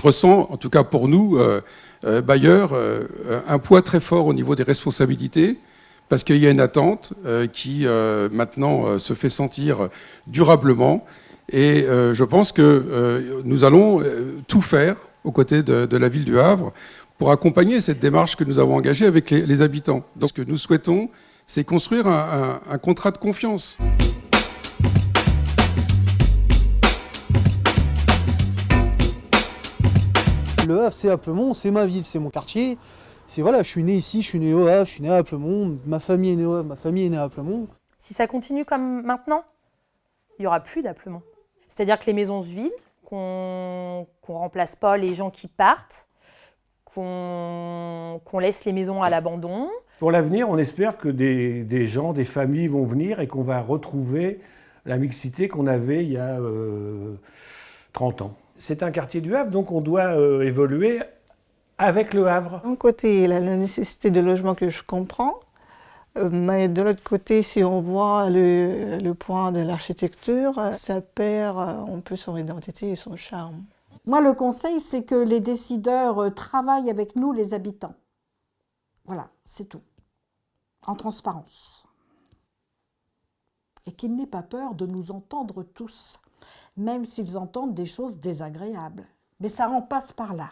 ressens, en tout cas pour nous, bailleurs, un poids très fort au niveau des responsabilités, parce qu'il y a une attente qui maintenant se fait sentir durablement. Et je pense que nous allons tout faire aux côtés de la ville du Havre pour accompagner cette démarche que nous avons engagée avec les habitants. Donc ce que nous souhaitons, c'est construire un contrat de confiance. Le Havre, c'est Applemont, c'est ma ville, c'est mon quartier. Voilà, je suis né ici, je suis né au Havre, je suis né à Applemont, ma famille est née au Havre, ma famille est née à Applemont. Si ça continue comme maintenant, il n'y aura plus d'Applemont. C'est-à-dire que les maisons se vident, qu'on remplace pas les gens qui partent, qu'on laisse les maisons à l'abandon. Pour l'avenir, on espère que des gens, des familles vont venir et qu'on va retrouver la mixité qu'on avait il y a 30 ans. C'est un quartier du Havre, donc on doit évoluer avec le Havre. D'un côté, il y a la nécessité de logement que je comprends, mais de l'autre côté, si on voit le point de l'architecture, ça perd un peu son identité et son charme. Moi, le conseil, c'est que les décideurs travaillent avec nous, les habitants. Voilà, c'est tout. En transparence. Et qu'ils n'aient pas peur de nous entendre tous, même s'ils entendent des choses désagréables. Mais ça en passe par là.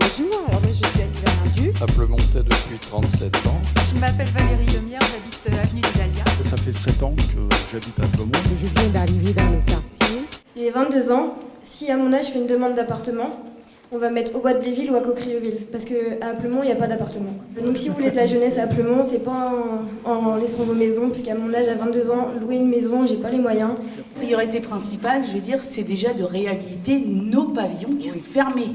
Bonjour, alors moi je suis Annie Lamardu. Applemontais depuis 37 ans. Je m'appelle Valérie Lemierre, j'habite avenue des Dahlias. Ça fait 7 ans que j'habite à Applemont. Je viens d'arriver dans le quartier. J'ai 22 ans. Si à mon âge je fais une demande d'appartement, on va mettre au Bois de Bléville ou à Coquerieuville, parce qu'à Applemont, il n'y a pas d'appartement. Donc si vous voulez de la jeunesse à Applemont, c'est pas en laissant vos maisons, parce qu'à mon âge, à 22 ans, louer une maison, j'ai pas les moyens. La priorité principale, je veux dire, c'est déjà de réhabiliter nos pavillons qui sont fermés.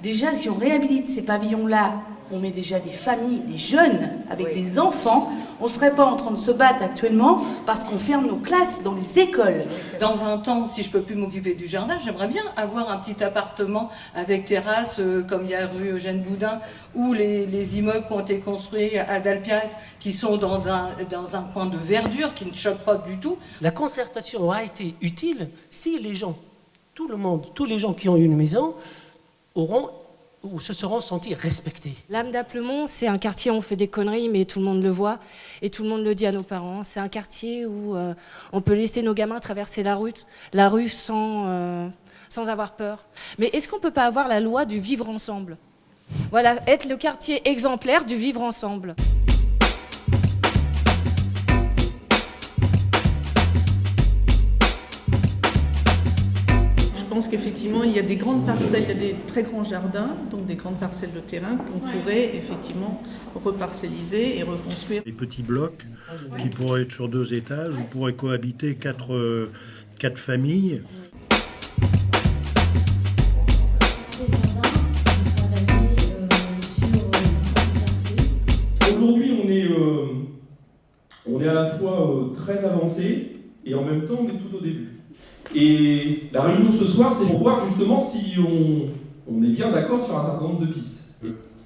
Déjà, si on réhabilite ces pavillons-là, on met déjà des familles, des jeunes avec des enfants. On ne serait pas en train de se battre actuellement parce qu'on ferme nos classes dans les écoles. Dans 20 ans, si je ne peux plus m'occuper du jardin, j'aimerais bien avoir un petit appartement avec terrasse, comme il y a rue Eugène Boudin, ou les immeubles qui ont été construits à Dalpiaz, qui sont dans un coin de verdure, qui ne choquent pas du tout. La concertation aura été utile si les gens, tout le monde, tous les gens qui ont une maison, auront ou se seront sentis respectés. L'âme d'Applemont, c'est un quartier où on fait des conneries, mais tout le monde le voit et tout le monde le dit à nos parents. C'est un quartier où on peut laisser nos gamins traverser la rue sans avoir peur. Mais est-ce qu'on ne peut pas avoir la loi du vivre ensemble ? Voilà, être le quartier exemplaire du vivre ensemble. Je pense qu'effectivement, il y a des grandes parcelles, il y a des très grands jardins, donc des grandes parcelles de terrain qu'on pourrait effectivement reparcelliser et reconstruire. Des petits blocs qui pourraient être sur 2 étages, où pourraient cohabiter 4 familles. Aujourd'hui, on est à la fois très avancé et en même temps, on est tout au début. Et la réunion ce soir, c'est pour voir justement si on est bien d'accord sur un certain nombre de pistes.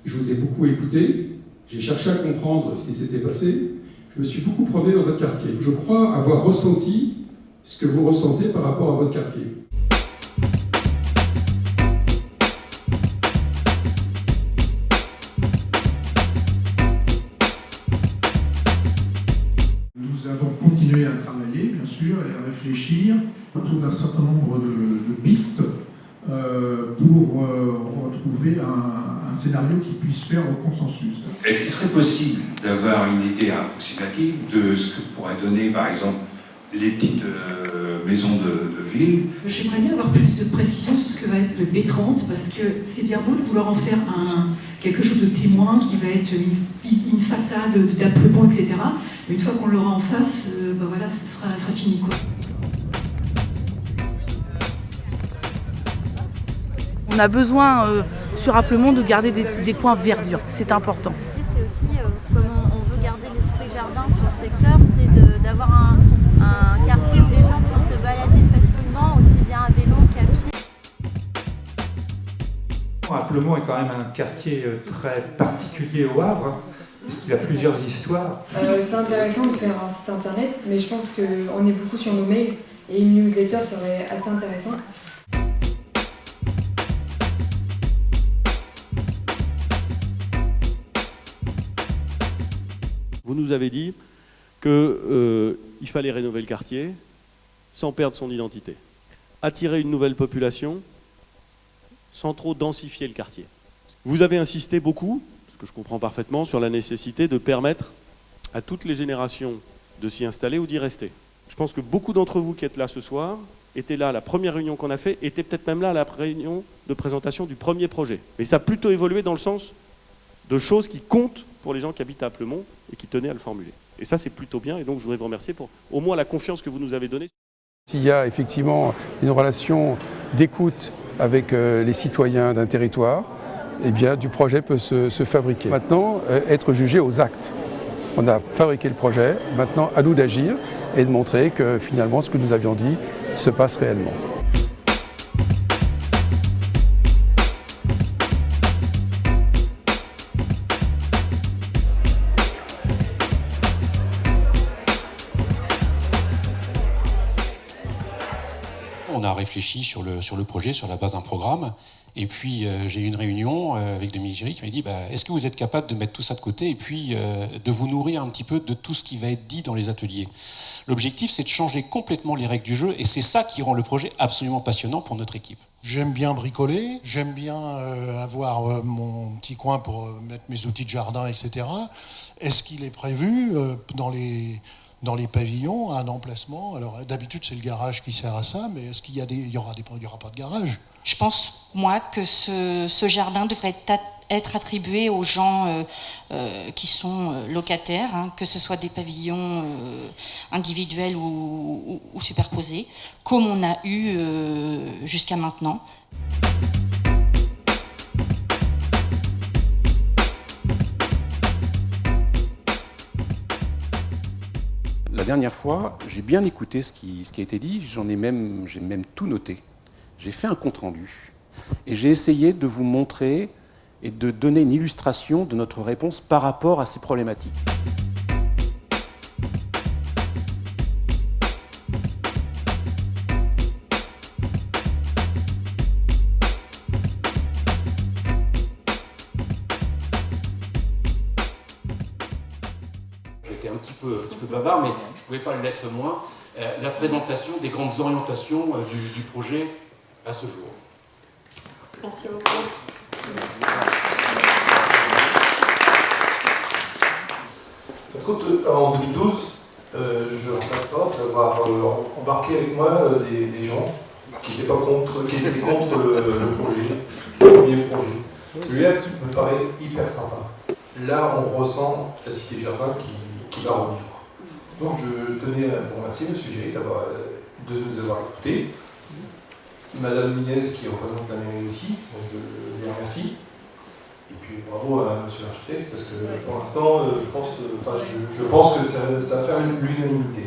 Je vous ai beaucoup écouté, j'ai cherché à comprendre ce qui s'était passé, je me suis beaucoup promené dans votre quartier. Je crois avoir ressenti ce que vous ressentez par rapport à votre quartier. Nous avons continué à travailler, bien sûr, et à réfléchir autour d'un certain nombre de pistes pour retrouver un scénario qui puisse faire au consensus. Est-ce qu'il serait possible d'avoir une idée approximative de ce que pourraient donner, par exemple, les petites maisons de ville? J'aimerais bien avoir plus de précision sur ce que va être le B30, parce que c'est bien beau de vouloir en faire quelque chose de témoin qui va être une façade d'Applemont, etc. Mais une fois qu'on l'aura en face, voilà, ça sera fini, quoi. On a besoin sur Applemont de garder des coins verdure, c'est important. C'est aussi, comme on veut garder l'esprit jardin sur le secteur, c'est d'avoir un quartier où les gens puissent se balader facilement, aussi bien à vélo qu'à pied. Applemont est quand même un quartier très particulier au Havre. Il y a plusieurs histoires. C'est intéressant de faire un site internet, mais je pense qu'on est beaucoup sur nos mails et une newsletter serait assez intéressant. Vous nous avez dit qu'il fallait rénover le quartier sans perdre son identité. Attirer une nouvelle population sans trop densifier le quartier. Vous avez insisté beaucoup, ce que je comprends parfaitement, sur la nécessité de permettre à toutes les générations de s'y installer ou d'y rester. Je pense que beaucoup d'entre vous qui êtes là ce soir étaient là à la première réunion qu'on a fait, étaient peut-être même là à la réunion de présentation du premier projet. Mais ça a plutôt évolué dans le sens de choses qui comptent pour les gens qui habitent à Applemont et qui tenaient à le formuler. Et ça, c'est plutôt bien, et donc je voudrais vous remercier pour au moins la confiance que vous nous avez donnée. S'il y a effectivement une relation d'écoute avec les citoyens d'un territoire, eh bien, du projet peut se fabriquer. Maintenant, être jugé aux actes. On a fabriqué le projet, maintenant à nous d'agir et de montrer que finalement ce que nous avions dit se passe réellement. On a réfléchi sur le projet, sur la base d'un programme. Et puis, j'ai eu une réunion avec Dominique Géry qui m'a dit est-ce que vous êtes capable de mettre tout ça de côté et puis de vous nourrir un petit peu de tout ce qui va être dit dans les ateliers. L'objectif, c'est de changer complètement les règles du jeu et c'est ça qui rend le projet absolument passionnant pour notre équipe. J'aime bien bricoler, j'aime bien avoir mon petit coin pour mettre mes outils de jardin, etc. Est-ce qu'il est prévu dans les pavillons un emplacement? Alors d'habitude c'est le garage qui sert à ça, mais est-ce qu'il y aura pas de garage? Je pense, moi, que ce jardin devrait être attribué aux gens qui sont locataires, hein, que ce soit des pavillons individuels ou superposés, comme on a eu jusqu'à maintenant. La dernière fois, j'ai bien écouté ce qui a été dit, j'ai même tout noté. J'ai fait un compte-rendu et j'ai essayé de vous montrer et de donner une illustration de notre réponse par rapport à ces problématiques. J'étais un petit peu bavard, mais je ne pouvais pas l'être moins. La présentation des grandes orientations du projet à ce jour. Merci beaucoup. En 2012, je ne regrette pas d'avoir embarqué avec moi des gens qui étaient contre le projet, le premier projet. Celui-là me paraît hyper sympa. Là, on ressent la cité jardin qui va revivre. Donc je tenais à vous remercier, M. Géry, de nous avoir écoutés. Madame Minez qui représente la mairie aussi, donc je les remercie. Et puis bravo à M. l'architecte, parce que pour l'instant, je pense que ça va faire l'unanimité.